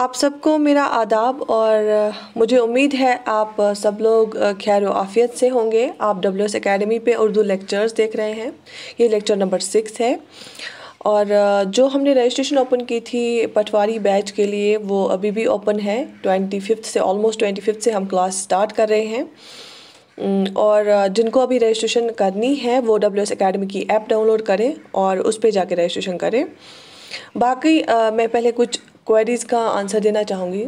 आप सबको मेरा आदाब और मुझे उम्मीद है आप सब लोग खैर आफ़ियत से होंगे। आप WS एकेडमी पे उर्दू लेक्चर्स देख रहे हैं। ये लेक्चर नंबर 6 है और जो हमने रजिस्ट्रेशन ओपन की थी पटवारी बैच के लिए वो अभी भी ओपन है। 25 से ऑलमोस्ट 25 से हम क्लास स्टार्ट कर रहे हैं और जिनको अभी रजिस्ट्रेशन करनी है वो WS एकेडमी की ऐप डाउनलोड करें और उस पर जाके रजिस्ट्रेशन करें। बाकी मैं पहले कुछ क्वेरीज़ का आंसर देना चाहूँगी।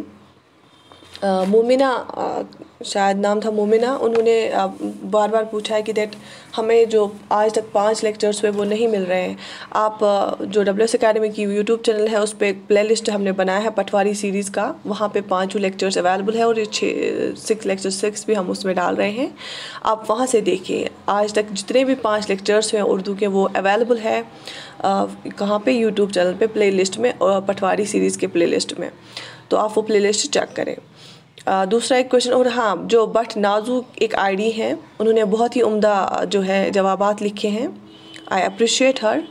मोमिना शायद नाम था मोमिना, उन्होंने बार बार पूछा है कि दैट हमें जो आज तक 5 लेक्चर्स हुए वो नहीं मिल रहे हैं। आप जो WS एकेडमी की यूट्यूब चैनल है उस पर एक प्लेलिस्ट हमने बनाया है पटवारी सीरीज़ का, वहाँ पे 5 लेक्चर्स अवेलेबल है और ये 6 लेक्चर 6 भी हम उसमें डाल रहे हैं। आप वहाँ से देखिए आज तक जितने भी 5 लेक्चर्स हुए उर्दू के वो अवेलेबल है कहाँ पे यूट्यूब चैनल पे प्लेलिस्ट में पटवारी सीरीज़ के प्लेलिस्ट में, तो आप वो प्लेलिस्ट चेक करें। दूसरा एक क्वेश्चन और हाँ, जो बट नाजुक एक आईडी है उन्होंने बहुत ही उम्दा जो है जवाबात लिखे हैं। आई अप्रिशिएट हर।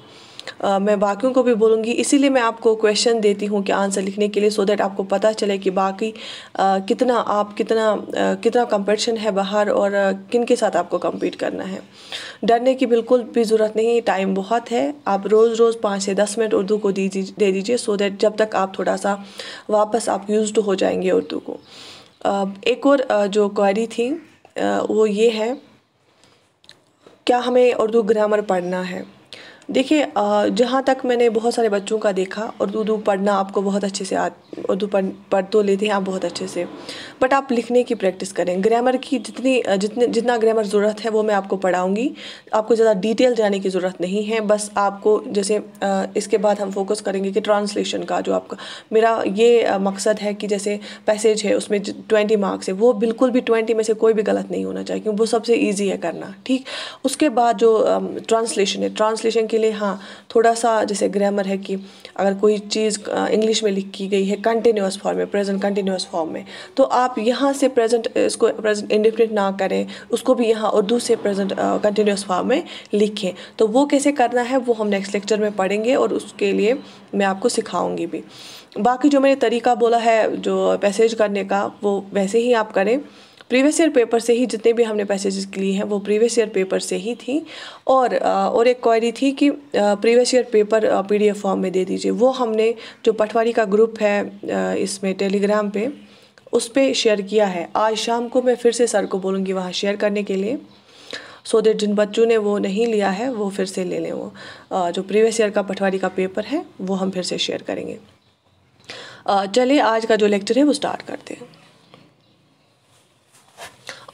मैं बाकियों को भी बोलूँगी, इसीलिए मैं आपको क्वेश्चन देती हूँ कि आंसर लिखने के लिए, सो दैट आपको पता चले कि बाकी कितना कंपटीशन है बाहर और किन के साथ आपको compete करना है। डरने की बिल्कुल भी ज़रूरत नहीं, टाइम बहुत है। आप रोज़ 5 से 10 मिनट उर्दू को दे दीजिए सो दैट जब तक आप थोड़ा सा वापस आप यूज्ड हो जाएंगे उर्दू को। एक और जो क्वेरी थी वो ये है, क्या हमें उर्दू ग्रामर पढ़ना है? देखिए जहाँ तक मैंने बहुत सारे बच्चों का देखा उर्दू पढ़ना आपको बहुत अच्छे से उर्दू पढ़ तो लेते हैं आप बहुत अच्छे से, बट आप लिखने की प्रैक्टिस करें। ग्रामर की जितना ग्रामर ज़रूरत है वो मैं आपको पढ़ाऊँगी, आपको ज़्यादा डिटेल जाने की ज़रूरत नहीं है। बस आपको जैसे इसके बाद हम फोकस करेंगे कि ट्रांसलेशन का जो आपका मेरा ये मकसद है कि जैसे पैसेज है उसमें 20 मार्क्स है, वो बिल्कुल भी 20 में से कोई भी गलत नहीं होना चाहिए क्योंकि वो सबसे ईजी है करना। ठीक, उसके बाद जो ट्रांसलेशन है, ट्रांसलेशन के लिए हाँ थोड़ा सा जैसे ग्रामर है कि अगर कोई चीज़ इंग्लिश में लिखी गई है कंटिन्यूअस फॉर्म में, प्रेजेंट कंटिन्यूअस फॉर्म में, तो आप यहाँ से इसको प्रेजेंट इंडेफिनिट ना करें, उसको भी यहाँ उर्दू से प्रेजेंट कंटिन्यूअस फॉर्म में लिखें। तो वो कैसे करना है वो हम नेक्स्ट लेक्चर में पढ़ेंगे और उसके लिए मैं आपको सिखाऊंगी भी। बाकी जो मैंने तरीका बोला है जो पैसेज करने का वो वैसे ही आप करें। प्रीवियस ईयर पेपर से ही जितने भी हमने पैसेजेस लिए हैं वो प्रीवियस ईयर पेपर से ही थी। और एक क्वेरी थी कि previous year paper PDF form में दे दीजिए। वो हमने जो पटवारी का ग्रुप है इसमें टेलीग्राम पे उस पर शेयर किया है। आज शाम को मैं फिर से सर को बोलूँगी वहाँ शेयर करने के लिए, सो दैट जिन बच्चों ने वो नहीं लिया है वो फिर से ले लें। वो जो प्रीवियस ईयर का पटवारी का पेपर है वो हम फिर से शेयर करेंगे। चलिए आज का जो लेक्चर है वो स्टार्ट करते हैं।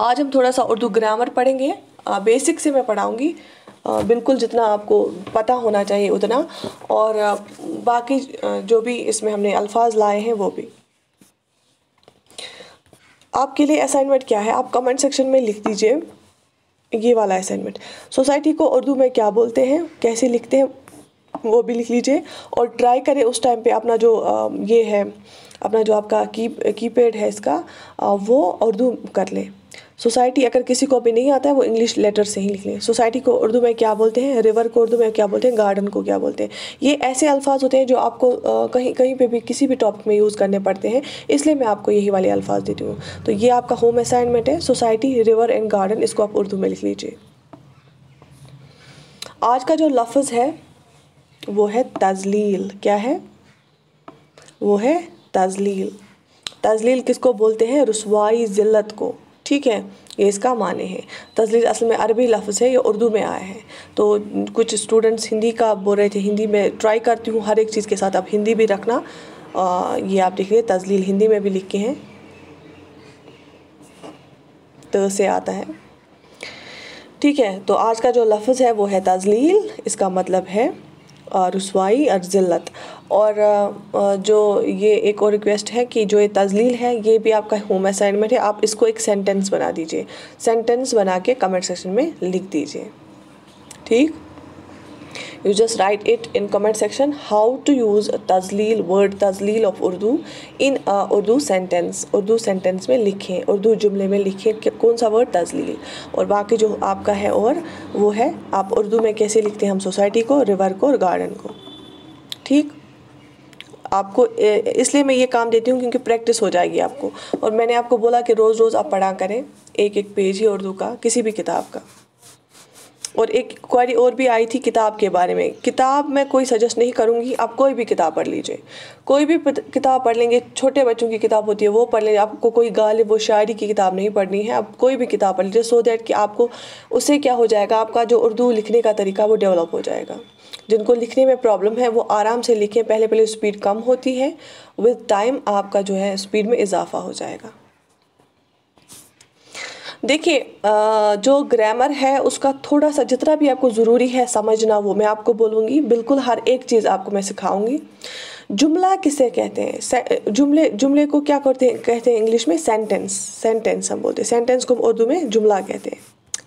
आज हम थोड़ा सा उर्दू ग्रामर पढ़ेंगे। बेसिक से मैं पढ़ाऊँगी, बिल्कुल जितना आपको पता होना चाहिए उतना, और बाकी जो भी इसमें हमने अल्फाज लाए हैं वो भी। आपके लिए असाइनमेंट क्या है, आप कमेंट सेक्शन में लिख दीजिए ये वाला असाइनमेंट। सोसाइटी को उर्दू में क्या बोलते हैं, कैसे लिखते हैं वो भी लिख लीजिए और ट्राई करें उस टाइम पे अपना जो ये है, अपना जो आपका कीपैड है इसका वो उर्दू कर लें। सोसाइटी अगर किसी को भी नहीं आता है वो इंग्लिश लेटर से ही लिख लें। सोसाइटी को उर्दू में क्या बोलते हैं, रिवर को उर्दू में क्या बोलते हैं, गार्डन को क्या बोलते हैं। ये ऐसे अल्फाज होते हैं जो आपको कहीं पे भी किसी भी टॉपिक में यूज़ करने पड़ते हैं, इसलिए मैं आपको यही वाले अल्फाज देती हूँ। तो ये आपका होम असाइनमेंट है, सोसाइटी, रिवर एंड गार्डन, इसको आप उर्दू में लिख लीजिए। आज का जो लफ्ज़ है वो है तज़लील। क्या है वो है तज़लील। तज़लील किसको बोलते हैं, रुसवाई, ज़िल्लत को। ठीक है, ये इसका माने है। तज़लील असल में अरबी लफ्ज़ है, ये उर्दू में आया है। तो कुछ स्टूडेंट्स हिंदी का बोल रहे थे, हिंदी में ट्राई करती हूँ हर एक चीज़ के साथ आप हिंदी भी रखना। ये आप देखिए तज़लील हिंदी में भी लिखे हैं, त से आता है। ठीक है, तो आज का जो लफ्ज़ है वो है तज़लील, इसका मतलब है रुसवाई और ज़िल्लत। और जो ये एक और रिक्वेस्ट है कि जो ये तज़लील है ये भी आपका होम असाइनमेंट है, आप इसको एक सेंटेंस बना दीजिए। सेंटेंस बना के कमेंट सेक्शन में लिख दीजिए। ठीक, you just write it in comment section how to use तज़लील, word तज़लील of Urdu in Urdu sentence. Urdu sentence में लिखें, उर्दू जुमले में लिखें कि कौन सा वर्ड तज़लील। और बाकी जो आपका है और वो है आप उर्दू में कैसे लिखते हैं हम सोसाइटी को, रिवर को और गार्डन को। ठीक, आपको इसलिए मैं ये काम देती हूँ क्योंकि प्रैक्टिस हो जाएगी आपको। और मैंने आपको बोला कि रोज़ रोज़ आप पढ़ा करें एक एक पेज ही उर्दू का, किसी भी किताब का। और एक क्वेरी और भी आई थी किताब के बारे में। किताब मैं कोई सजेस्ट नहीं करूँगी, आप कोई भी किताब पढ़ लीजिए, कोई भी किताब पढ़ लेंगे। छोटे बच्चों की किताब होती है वो पढ़ लेंगे, आपको कोई गालिब वो शायरी की किताब नहीं पढ़नी है, आप कोई भी किताब पढ़ लीजिए, सो दैट कि आपको उससे क्या हो जाएगा, आपका जो उर्दू लिखने का तरीका वो डेवलप हो जाएगा। जिनको लिखने में प्रॉब्लम है वो आराम से लिखें, पहले स्पीड कम होती है, विद टाइम आपका जो है स्पीड में इजाफा हो जाएगा। देखिए जो ग्रामर है उसका थोड़ा सा जितना भी आपको ज़रूरी है समझना वो मैं आपको बोलूँगी, बिल्कुल हर एक चीज़ आपको मैं सिखाऊंगी। जुमला किसे कहते हैं? जुमले को क्या कहते हैं इंग्लिश में? सेंटेंस हम बोलते हैं। सेंटेंस को उर्दू में जुमला कहते हैं,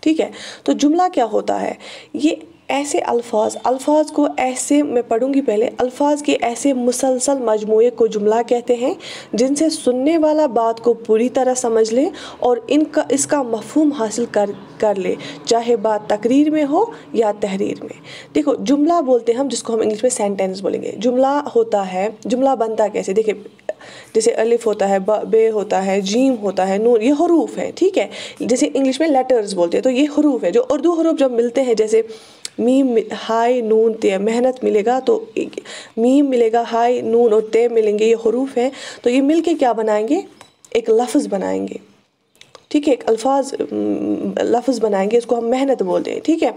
ठीक है। तो जुमला क्या होता है? ये ऐसे अल्फाज को ऐसे मैं पढ़ूंगी पहले, अल्फाज के ऐसे मुसलसल मजमूए को जुमला कहते हैं जिनसे सुनने वाला बात को पूरी तरह समझ ले और इसका मफहूम हासिल कर ले, चाहे बात तकरीर में हो या तहरीर में। देखो जुमला बोलते हैं हम जिसको हम इंग्लिश में सेंटेंस बोलेंगे। जुमला होता है, जुमला बनता कैसे? देखिए जैसे अलिफ होता है, बे होता है, जीम होता है, नून, ये हरूफ है, ठीक है। जैसे इंग्लिश में लेटर्स बोलते हैं, तो ये हरूफ है। जो उर्दू हरूफ जब मिलते हैं, जैसे मीम, हाय, नून, ते, मेहनत मिलेगा तो मीम मिलेगा, हाय, नून और ते मिलेंगे, ये हरूफ हैं। तो ये मिलके क्या बनाएंगे? एक लफ्ज़ बनाएंगे, ठीक है, एक लफ्ज़ बनाएंगे, इसको हम मेहनत बोलते हैं, ठीक है।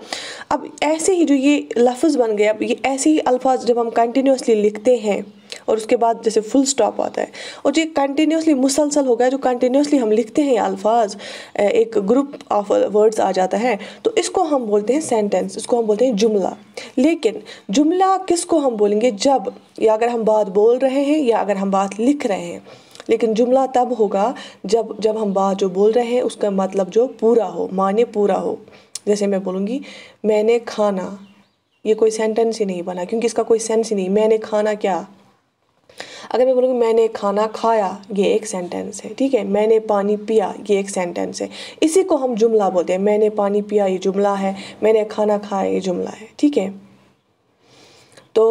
अब ऐसे ही जो ये लफ्ज़ बन गए, अब ये ऐसे ही अल्फाज जब हम कंटिन्यूसली लिखते हैं और उसके बाद जैसे फुल स्टॉप आता है और जो कंटिन्यूसली मुसलसल हो गया, जो कंटिन्यूसली हम लिखते हैं अल्फाज, एक ग्रुप ऑफ वर्ड्स आ जाता है, तो इसको हम बोलते हैं सेंटेंस, इसको हम बोलते हैं जुमला। लेकिन जुमला किसको हम बोलेंगे? जब या अगर हम बात बोल रहे हैं या अगर हम बात लिख रहे हैं। लेकिन जुमला तब होगा जब हम बात जो बोल रहे हैं उसका मतलब जो पूरा हो, माने पूरा हो। जैसे मैं बोलूँगी मैंने खाना, ये कोई सेंटेंस ही नहीं बना क्योंकि इसका कोई सेंस ही नहीं। मैंने खाना क्या? अगर मैं बोलूँगी मैंने खाना खाया, ये एक सेंटेंस है, ठीक है। मैंने पानी पिया, ये एक सेंटेंस है। इसी को हम जुमला बोलते हैं। मैंने पानी पिया ये जुमला है, मैंने खाना खाया ये जुमला है, ठीक है। तो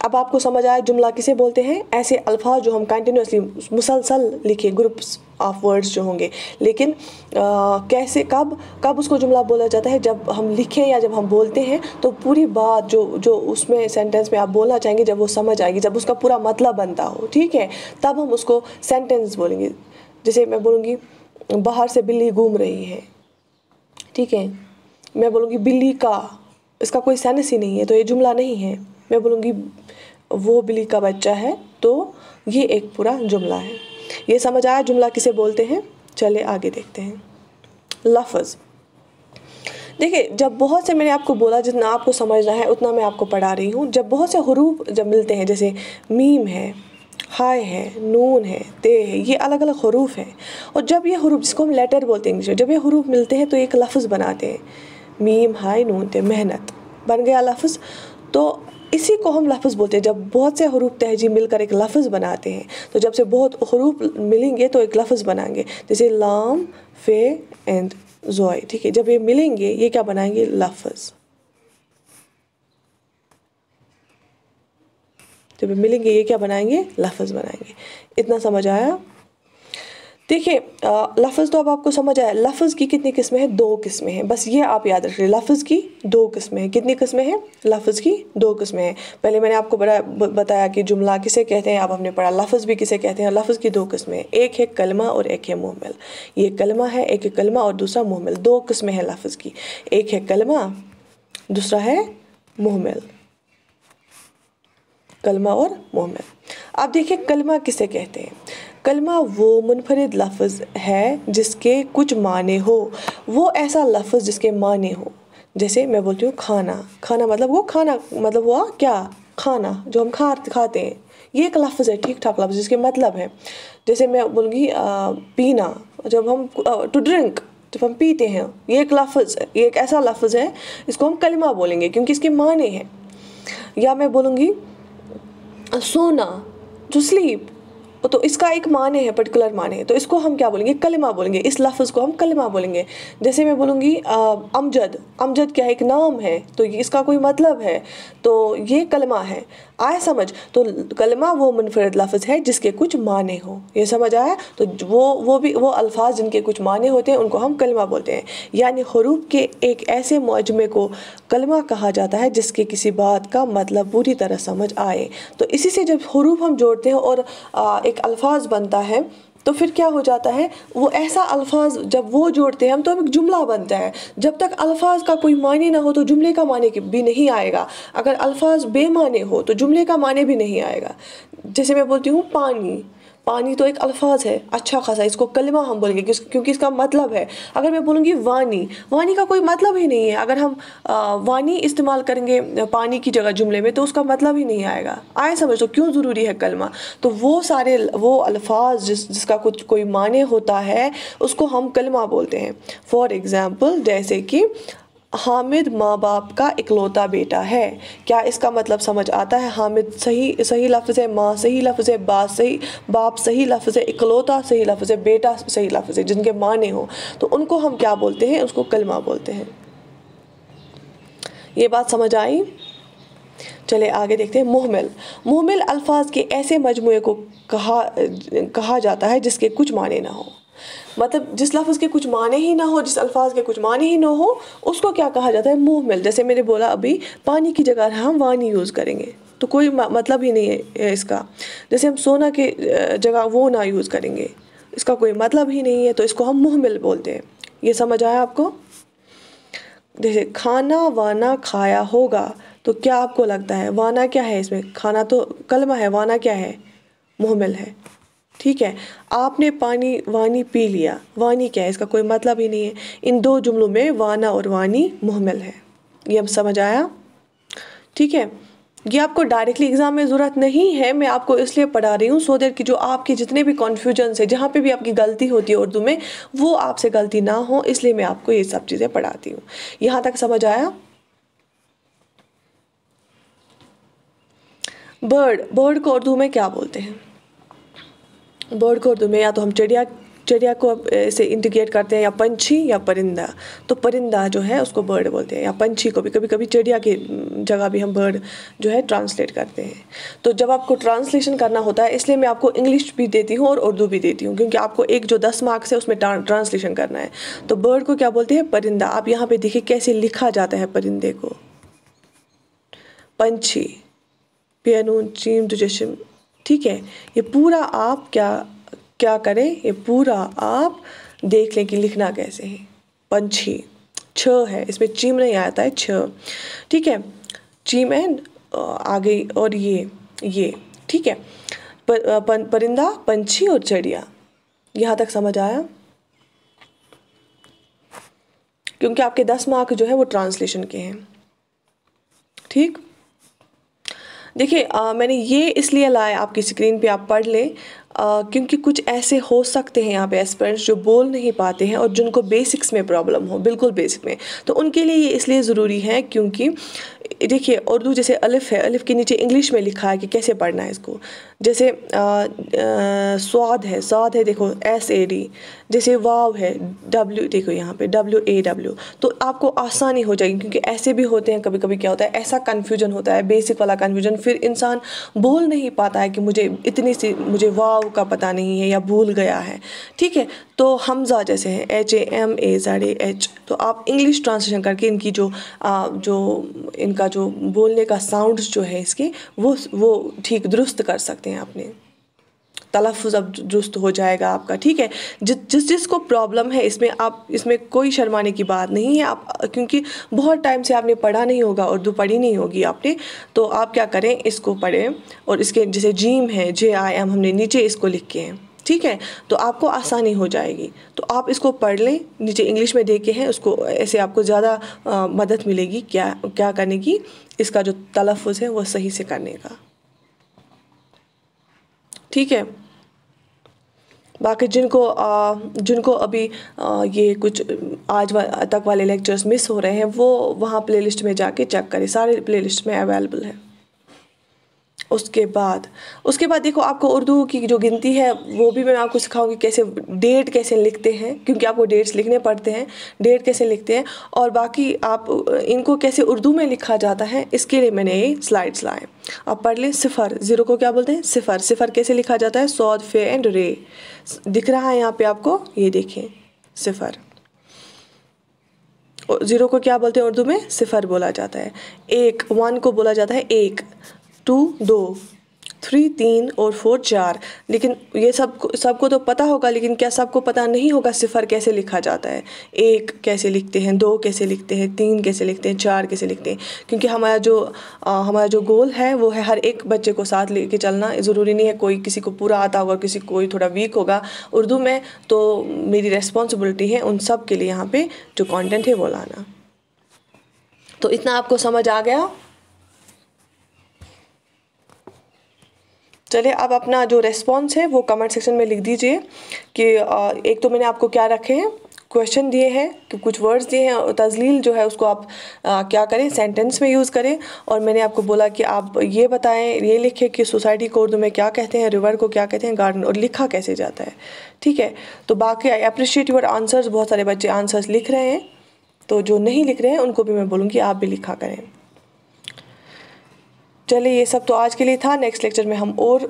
अब आपको समझ आया जुमला किसे बोलते हैं? ऐसे अल्फाज जो हम कंटिन्यूसली मुसलसल लिखे, ग्रुप्स ऑफ वर्ड्स जो होंगे। लेकिन कैसे, कब उसको जुमला बोला जाता है? जब हम लिखें या जब हम बोलते हैं तो पूरी बात जो उसमें सेंटेंस में आप बोलना चाहेंगे, जब वो समझ आएगी, जब उसका पूरा मतलब बनता हो, ठीक है, तब हम उसको सेंटेंस बोलेंगे। जैसे मैं बोलूँगी बाहर से बिल्ली घूम रही है, ठीक है। मैं बोलूँगी बिल्ली का, इसका कोई सेंस ही नहीं है, तो ये जुमला नहीं है। मैं बोलूँगी वो बिल्ली का बच्चा है, तो ये एक पूरा जुमला है। ये समझ आया जुमला किसे बोलते हैं? चलिए आगे देखते हैं। लफ्ज़, देखिए जब बहुत से, मैंने आपको बोला जितना आपको समझना है उतना मैं आपको पढ़ा रही हूँ। जब बहुत से हरूफ जब मिलते हैं, जैसे मीम है, हाय है, नून है, ते है, ये अलग अलग हरूफ हैं। और जब ये हरूफ, जिसको हम लेटर बोलते हैं इंग्लिश में, जब ये हरूफ मिलते हैं तो एक लफ्ज़ बनाते हैं। मीम, हाय, नून, ते, मेहनत, बन गया लफ्ज़। तो इसी को हम लफ्ज़ बोलते हैं। जब बहुत से हरूफ तहजीब मिलकर एक लफ्ज़ बनाते हैं, तो जब से बहुत हरूफ मिलेंगे तो एक लफ्ज़ बनाएंगे। जैसे लाम, फे एंड ज़ोय, ठीक है। जब ये मिलेंगे ये क्या बनाएंगे? लफ्ज़। जब ये मिलेंगे ये क्या बनाएंगे? लफ्ज़ बनाएंगे। इतना समझ आया? देखिए लफ्ज़ तो अब आपको समझ आया। लफ्ज़ की कितनी किस्में हैं? 2 किस्में हैं, बस ये आप याद रखिए। लफ्ज़ की 2 किस्में हैं। कितनी किस्में हैं? लफ्ज़ की 2 किस्में हैं। पहले मैंने आपको बताया कि जुमला किसे कहते हैं, अब हमने पढ़ा लफ्ज़ भी किसे कहते हैं। लफ्ज़ की 2 किस्में हैं, एक है कलमा और एक है मुहम्मल। ये कलमा है, एक है कलमा और दूसरा मुहम्मल। 2 किस्में हैं लफ्ज़ की, एक है कलमा, दूसरा है मुहम्मल। कलमा और मुहम्मल। अब देखिए कलमा किसे कहते हैं। कलमा वो मुनफरिद लफ्ज़ है जिसके कुछ माने हो, वो ऐसा लफ्ज़ जिसके माने हो। जैसे मैं बोलती हूँ खाना, खाना मतलब वो खाना, मतलब हुआ क्या? खाना जो हम खाते हैं, ये एक लफ्ज़ है, ठीक ठाक लफ्ज़ जिसके मतलब है। जैसे मैं बोलूँगी पीना, जब हम टू ड्रिंक, जब हम पीते हैं, ये एक लफ्ज़ है, ये एक ऐसा लफ्ज़ है, इसको हम कलमा बोलेंगे क्योंकि इसके माने हैं। या मैं बोलूँगी सोना, जो स्लीप, तो इसका एक माने है, पर्टिकुलर माने है, तो इसको हम क्या बोलेंगे? कलमा बोलेंगे। इस लफ्ज़ को हम कलमा बोलेंगे। जैसे मैं बोलूँगी अमजद, अमजद क्या है? एक नाम है, तो इसका कोई मतलब है, तो ये कलमा है। आए समझ? तो कलमा वो मुनफरद लफ्ज़ है जिसके कुछ माने हो, ये समझ आया? तो वो अल्फाज जिनके कुछ माने होते हैं उनको हम कलमा बोलते हैं। यानी हरूफ के एक ऐसे मुअज्जमे को कलमा कहा जाता है जिसके किसी बात का मतलब पूरी तरह समझ आए। तो इसी से जब हरूफ हम जोड़ते हैं और एक अल्फाज बनता है तो फिर क्या हो जाता है, वो ऐसा अल्फाज जब वो जोड़ते हैं हम तो एक जुमला बनता है। जब तक अल्फाज का कोई माने ना हो तो जुमले का माने भी नहीं आएगा। अगर अल्फाज बेमाने हो तो जुमले का माने भी नहीं आएगा। जैसे मैं बोलती हूँ पानी, पानी तो एक अल्फाज है अच्छा खासा, इसको कलमा हम बोलेंगे क्योंकि इसका मतलब है। अगर मैं बोलूँगी वानी, वानी का कोई मतलब ही नहीं है। अगर हम वानी इस्तेमाल करेंगे पानी की जगह जुमले में तो उसका मतलब ही नहीं आएगा। आए समझ? तो क्यों ज़रूरी है कलमा? तो वो अल्फाज जिसका कुछ कोई माने होता है उसको हम कलमा बोलते हैं। फॉर एग्ज़ाम्पल जैसे कि हामिद माँ बाप का इकलौता बेटा है। क्या इसका मतलब समझ आता है? हामिद सही लफ्ज़ है, माँ सही लफ्ज़ है, बाप सही लफ्ज़ है, इकलौता सही लफ्ज़ है, बेटा सही लफ्ज़ है, जिनके माने हो तो उनको हम क्या बोलते हैं? उसको कलमा बोलते हैं। ये बात समझ आई? चले आगे देखते हैं। मुहमिल अल्फाज के ऐसे मजमूए को कहा जाता है जिसके कुछ माने ना हो। मतलब जिस लफ्ज़ के कुछ माने ही ना हो, जिस अल्फाज के कुछ माने ही ना हो उसको क्या कहा जाता है? मुहमिल। जैसे मैंने बोला अभी पानी की जगह हम वानी यूज़ करेंगे तो कोई मतलब ही नहीं है इसका। जैसे हम सोना के जगह वो ना यूज़ करेंगे, इसका कोई मतलब ही नहीं है, तो इसको हम मुहमिल बोलते हैं। ये समझ आया आपको? जैसे खाना वाना खाया होगा, तो क्या आपको लगता है वाना क्या है इसमें? खाना तो कलमा है, वाना क्या है? मुहमिल है। ठीक है। आपने पानी वानी पी लिया, वानी क्या है? इसका कोई मतलब ही नहीं है। इन दो जुमलों में वाना और वानी मुहमिल है। ये अब समझ आया? ठीक है। ये आपको डायरेक्टली एग्जाम में ज़रूरत नहीं है, मैं आपको इसलिए पढ़ा रही हूँ सो दैट कि जो आपके जितने भी कॉन्फ्यूजन है, जहाँ पे भी आपकी गलती होती है उर्दू में, वो आपसे गलती ना हो, इसलिए मैं आपको ये सब चीज़ें पढ़ाती हूँ। यहाँ तक समझ आया? बर्ड को उर्दू में क्या बोलते हैं? बर्ड को उर्दू में या तो हम चिड़िया को ऐसे इंडिकेट करते हैं, या पंछी या परिंदा। तो परिंदा जो है उसको बर्ड बोलते हैं, या पंछी को भी कभी कभी चिड़िया की जगह भी हम बर्ड जो है ट्रांसलेट करते हैं। तो जब आपको ट्रांसलेशन करना होता है, इसलिए मैं आपको इंग्लिश भी देती हूँ और उर्दू भी देती हूँ, क्योंकि आपको एक जो 10 मार्क्स है उसमें ट्रांसलेशन करना है। तो बर्ड को क्या बोलते हैं? परिंदा। आप यहाँ पे देखिए कैसे लिखा जाता है परिंदे को, पंछी, पेनून चीम दुजशम। ठीक है। ये पूरा आप क्या करें, ये पूरा आप देख लें कि लिखना कैसे है। पंछी छ है, इसमें चीम नहीं आता है, छ। ठीक है। चीम एंड आगे और ये ठीक है। परिंदा, पंछी और चिड़िया। यहाँ तक समझ आया? क्योंकि आपके 10 मार्क जो है वो ट्रांसलेशन के हैं। ठीक। देखिए मैंने ये इसलिए लाया आपकी स्क्रीन पे, आप पढ़ लें, क्योंकि कुछ ऐसे हो सकते हैं यहाँ पे एस्पिरेंट्स जो बोल नहीं पाते हैं और जिनको बेसिक्स में प्रॉब्लम हो, बिल्कुल बेसिक में, तो उनके लिए ये इसलिए ज़रूरी है क्योंकि देखिए उर्दू जैसे अलिफ है, अलिफ के नीचे इंग्लिश में लिखा है कि कैसे पढ़ना है इसको। जैसे स्वाद है देखो SAD। जैसे वाव है W, देखो यहाँ पे WAW। तो आपको आसानी हो जाएगी, क्योंकि ऐसे भी होते हैं कभी कभी क्या होता है, ऐसा कन्फ्यूजन होता है, बेसिक वाला कन्फ्यूजन, फिर इंसान बोल नहीं पाता है कि मुझे वाव का पता नहीं है या भूल गया है। ठीक है। तो हमज़ा जैसे है HAMAZAH, तो आप इंग्लिश ट्रांसलेशन करके इनकी जो इनका जो बोलने का साउंड्स जो है इसके वो ठीक दुरुस्त कर सकते हैं अपने तलफ़ुज़, अब दुरुस्त हो जाएगा आपका। ठीक है। जिसको प्रॉब्लम है इसमें कोई शर्माने की बात नहीं है। आप क्योंकि बहुत टाइम से आपने पढ़ा नहीं होगा, उर्दू पढ़ी नहीं होगी आपने, तो आप क्या करें, इसको पढ़ें और इसके जैसे जीम है JIM हमने नीचे इसको लिख के हैं। ठीक है। तो आपको आसानी हो जाएगी, तो आप इसको पढ़ लें, नीचे इंग्लिश में दे के हैं उसको, ऐसे आपको ज़्यादा मदद मिलेगी क्या करने की, इसका जो तलफ़ुज़ है वो सही से करने का। ठीक है। बाकी जिनको अभी ये कुछ आज तक वाले लेक्चर्स मिस हो रहे हैं, वो वहाँ प्लेलिस्ट में जाके चेक करें, सारे प्लेलिस्ट में अवेलेबल है। उसके बाद देखो आपको उर्दू की जो गिनती है वो भी मैं आपको सिखाऊंगी, कैसे डेट कैसे लिखते हैं, क्योंकि आपको डेट्स लिखने पड़ते हैं, डेट कैसे लिखते हैं, और बाकी आप इनको कैसे उर्दू में लिखा जाता है, इसके लिए मैंने ये स्लाइड्स लाए। आप पढ़ लें। सिफ़र, ज़ीरो को क्या बोलते हैं? सिफ़र। सिफ़र कैसे लिखा जाता है? सौद, फे एंड रे। दिख रहा है यहाँ पे आपको, ये देखें सिफ़र। ज़ीरो को क्या बोलते हैं उर्दू में? सिफ़र बोला जाता है। एक, वन को बोला जाता है एक, टू दो, थ्री तीन और फोर चार। लेकिन ये सबको तो पता होगा, लेकिन क्या सबको पता नहीं होगा सिफ़र कैसे लिखा जाता है? एक कैसे लिखते हैं, दो कैसे लिखते हैं, तीन कैसे लिखते हैं, चार कैसे लिखते हैं? क्योंकि हमारा जो गोल है वो है हर एक बच्चे को साथ लेके चलना। ज़रूरी नहीं है कोई किसी को पूरा आता होगा, किसी कोई थोड़ा वीक होगा उर्दू में, तो मेरी रिस्पॉन्सिबिलिटी है उन सब के लिए यहाँ पे जो कंटेंट है वो लाना। तो इतना आपको समझ आ गया? चलिए अब अपना जो रेस्पॉन्स है वो कमेंट सेक्शन में लिख दीजिए कि एक तो मैंने आपको क्या रखे हैं, क्वेश्चन दिए हैं कि कुछ वर्ड्स दिए हैं, और तज़लील जो है उसको आप क्या करें, सेंटेंस में यूज़ करें। और मैंने आपको बोला कि आप ये बताएं, ये लिखें कि सोसाइटी को उर्दू में क्या कहते हैं, रिवर को क्या कहते हैं, गार्डन, और लिखा कैसे जाता है। ठीक है, तो बाकी आई अप्रिशिएट योर आंसर्स। बहुत सारे बच्चे आंसर्स लिख रहे हैं, तो जो नहीं लिख रहे हैं उनको भी मैं बोलूँगी आप भी लिखा करें। चलिए ये सब तो आज के लिए था। नेक्स्ट लेक्चर में हम और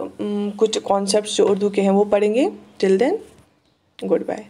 कुछ कॉन्सेप्ट्स जो उर्दू के हैं वो पढ़ेंगे। Till then good bye.